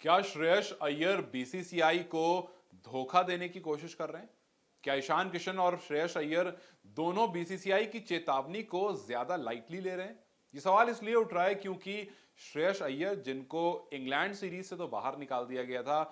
क्या श्रेयस अय्यर बीसीसीआई को धोखा देने की कोशिश कर रहे हैं? क्या ईशान किशन और श्रेयस अय्यर दोनों बीसीसीआई की चेतावनी को ज्यादा लाइटली ले रहे हैं? ये सवाल इसलिए उठ रहा है क्योंकि श्रेयस अय्यर, जिनको इंग्लैंड सीरीज से तो बाहर निकाल दिया गया था,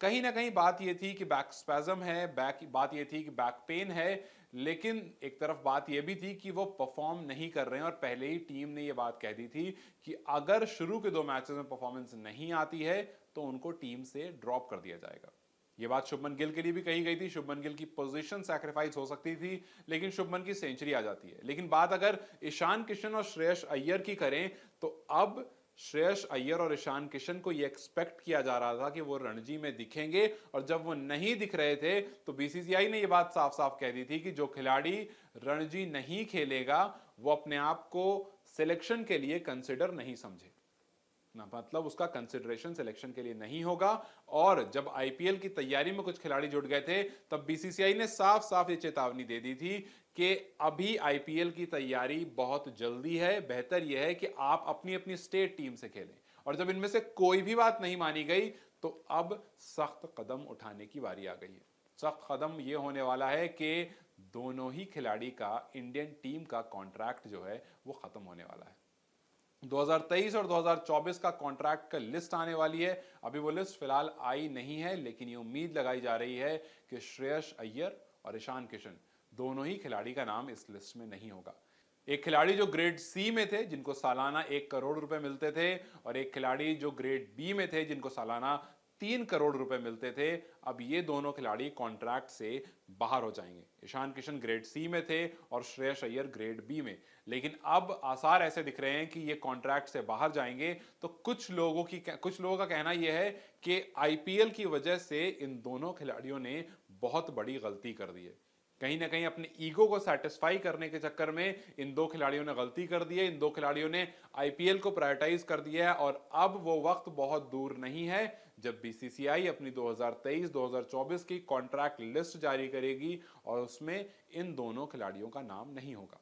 कहीं ना कहीं बात यह थी कि बैक स्पैज्म है, बात यह थी कि बैक पेन है, लेकिन एक तरफ बात यह भी थी कि वो परफॉर्म नहीं कर रहे हैं और पहले ही टीम ने यह बात कह दी थी कि अगर शुरू के 2 मैचेस में परफॉर्मेंस नहीं आती है तो उनको टीम से ड्रॉप कर दिया जाएगा। यह बात शुभमन गिल के लिए भी कही गई थी। शुभमन गिल की पोजीशन सैक्रिफाइस हो सकती थी, लेकिन शुभमन की सेंचुरी आ जाती है। लेकिन बात अगर ईशान किशन और श्रेयस अय्यर की करें तो अब श्रेयस अय्यर और ईशान किशन को यह एक्सपेक्ट किया जा रहा था कि वो रणजी में दिखेंगे, और जब वो नहीं दिख रहे थे तो बीसीसीआई ने यह बात साफ साफ कह दी थी कि जो खिलाड़ी रणजी नहीं खेलेगा वो अपने आप को सिलेक्शन के लिए कंसिडर नहीं समझे ना, मतलब उसका कंसिडरेशन सिलेक्शन के लिए नहीं होगा। और जब आईपीएल की तैयारी में कुछ खिलाड़ी जुट गए थे तब बीसीसीआई ने साफ साफ ये चेतावनी दे दी थी कि अभी आईपीएल की तैयारी बहुत जल्दी है, बेहतर यह है कि आप अपनी अपनी स्टेट टीम से खेलें। और जब इनमें से कोई भी बात नहीं मानी गई तो अब सख्त कदम उठाने की बारी आ गई है। सख्त कदम यह होने वाला है कि दोनों ही खिलाड़ी का इंडियन टीम का कॉन्ट्रैक्ट जो है वो खत्म होने वाला है। 2023 और 2024 का कॉन्ट्रैक्ट का लिस्ट आने वाली है। अभी वो लिस्ट फिलहाल आई नहीं है, लेकिन ये उम्मीद लगाई जा रही है कि श्रेयस अय्यर और ईशान किशन दोनों ही खिलाड़ी का नाम इस लिस्ट में नहीं होगा। एक खिलाड़ी जो ग्रेड सी में थे जिनको सालाना 1 करोड़ रुपए मिलते थे, और एक खिलाड़ी जो ग्रेड बी में थे जिनको सालाना 3 करोड़ रुपए मिलते थे, अब ये दोनों खिलाड़ी कॉन्ट्रैक्ट से बाहर हो जाएंगे। ईशान किशन ग्रेड सी में थे और श्रेयस अय्यर ग्रेड बी में, लेकिन अब आसार ऐसे दिख रहे हैं कि ये कॉन्ट्रैक्ट से बाहर जाएंगे। तो कुछ लोगों का कहना यह है कि आईपीएल की वजह से इन दोनों खिलाड़ियों ने बहुत बड़ी गलती कर दी है। कहीं ना कहीं अपने ईगो को सेटिस्फाई करने के चक्कर में इन दो खिलाड़ियों ने गलती कर दी है। इन दो खिलाड़ियों ने आईपीएल को प्रायोरिटाइज कर दिया है, और अब वो वक्त बहुत दूर नहीं है जब बीसीसीआई अपनी 2023-2024 की कॉन्ट्रैक्ट लिस्ट जारी करेगी और उसमें इन दोनों खिलाड़ियों का नाम नहीं होगा।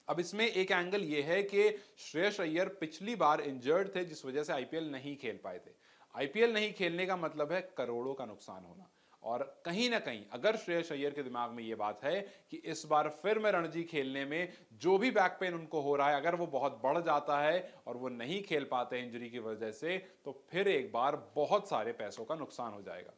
अब इसमें एक एंगल यह है कि श्रेयस अय्यर पिछली बार इंजर्ड थे, जिस वजह से आईपीएल नहीं खेल पाए थे। आईपीएल नहीं खेलने का मतलब है करोड़ों का नुकसान होना, और कहीं ना कहीं अगर श्रेयस अय्यर के दिमाग में यह बात है कि इस बार फिर मैं रणजी खेलने में जो भी बैक पेन उनको हो रहा है, अगर वो बहुत बढ़ जाता है और वो नहीं खेल पाते इंजरी की वजह से, तो फिर एक बार बहुत सारे पैसों का नुकसान हो जाएगा।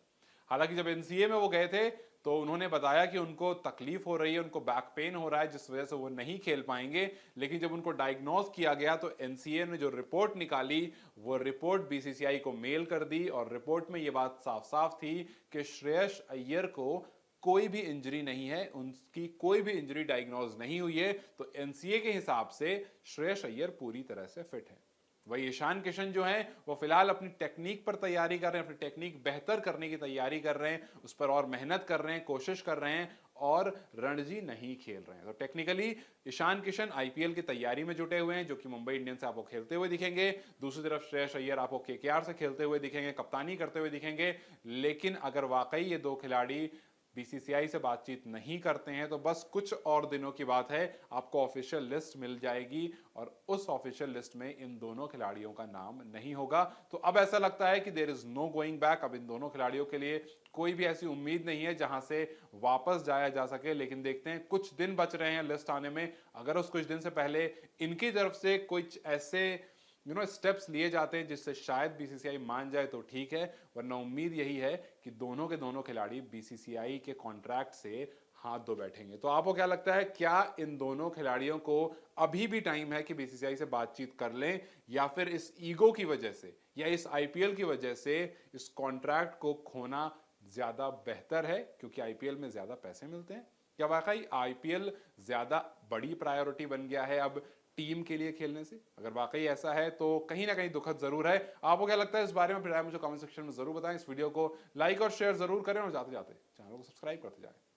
हालांकि जब एनसीए में वो गए थे तो उन्होंने बताया कि उनको तकलीफ हो रही है, उनको बैक पेन हो रहा है, जिस वजह से वो नहीं खेल पाएंगे। लेकिन जब उनको डायग्नोज किया गया तो एनसीए ने जो रिपोर्ट निकाली वो रिपोर्ट बीसीसीआई को मेल कर दी, और रिपोर्ट में ये बात साफ साफ थी कि श्रेयस अय्यर को कोई भी इंजरी नहीं है, उनकी कोई भी इंजरी डायग्नोज नहीं हुई है। तो एनसीए के हिसाब से श्रेयस अय्यर पूरी तरह से फिट है। वही ईशान किशन जो है वो फिलहाल अपनी टेक्निक पर तैयारी कर रहे हैं, अपनी टेक्निक बेहतर करने की तैयारी कर रहे हैं, उस पर और मेहनत कर रहे हैं, कोशिश कर रहे हैं, और रणजी नहीं खेल रहे हैं। तो टेक्निकली ईशान किशन आईपीएल की तैयारी में जुटे हुए हैं, जो कि मुंबई इंडियंस से आपको खेलते हुए दिखेंगे। दूसरी तरफ श्रेयस अय्यर आपको केकेआर से खेलते हुए दिखेंगे, कप्तानी करते हुए दिखेंगे। लेकिन अगर वाकई ये दो खिलाड़ी बीसीसीआई से बातचीत नहीं करते हैं तो बस कुछ और दिनों की बात है, आपको ऑफिशियल लिस्ट मिल जाएगी, और उस ऑफिशियल लिस्ट में इन दोनों खिलाड़ियों का नाम नहीं होगा। तो अब ऐसा लगता है कि there is no going back. अब इन दोनों खिलाड़ियों के लिए कोई भी ऐसी उम्मीद नहीं है जहां से वापस जाया जा सके। लेकिन देखते हैं, कुछ दिन बच रहे हैं लिस्ट आने में, अगर उस कुछ दिन से पहले इनकी तरफ से कुछ ऐसे स्टेप्स लिए जाते हैं जिससे शायद बीसीसीआई मान जाए तो ठीक है, वरना उम्मीद यही है कि दोनों के दोनों खिलाड़ी बीसीसीआई के कॉन्ट्रैक्ट से हाथ धो बैठेंगे। तो आपको क्या लगता है, क्या इन दोनों खिलाड़ियों को अभी भी टाइम है कि बीसीसीआई से बातचीत कर लें, या फिर इस ईगो की वजह से या इस आईपीएल की वजह से इस कॉन्ट्रैक्ट को खोना ज्यादा बेहतर है क्योंकि आईपीएल में ज्यादा पैसे मिलते हैं? क्या वाकई आईपीएल ज्यादा बड़ी प्रायोरिटी बन गया है अब टीम के लिए खेलने से? अगर वाकई ऐसा है तो कहीं ना कहीं दुखद जरूर है। आपको क्या लगता है इस बारे में, फिर मुझे कमेंट सेक्शन में जरूर बताएं। इस वीडियो को लाइक और शेयर जरूर करें, और जाते जाते चैनल को सब्सक्राइब करते जाएं।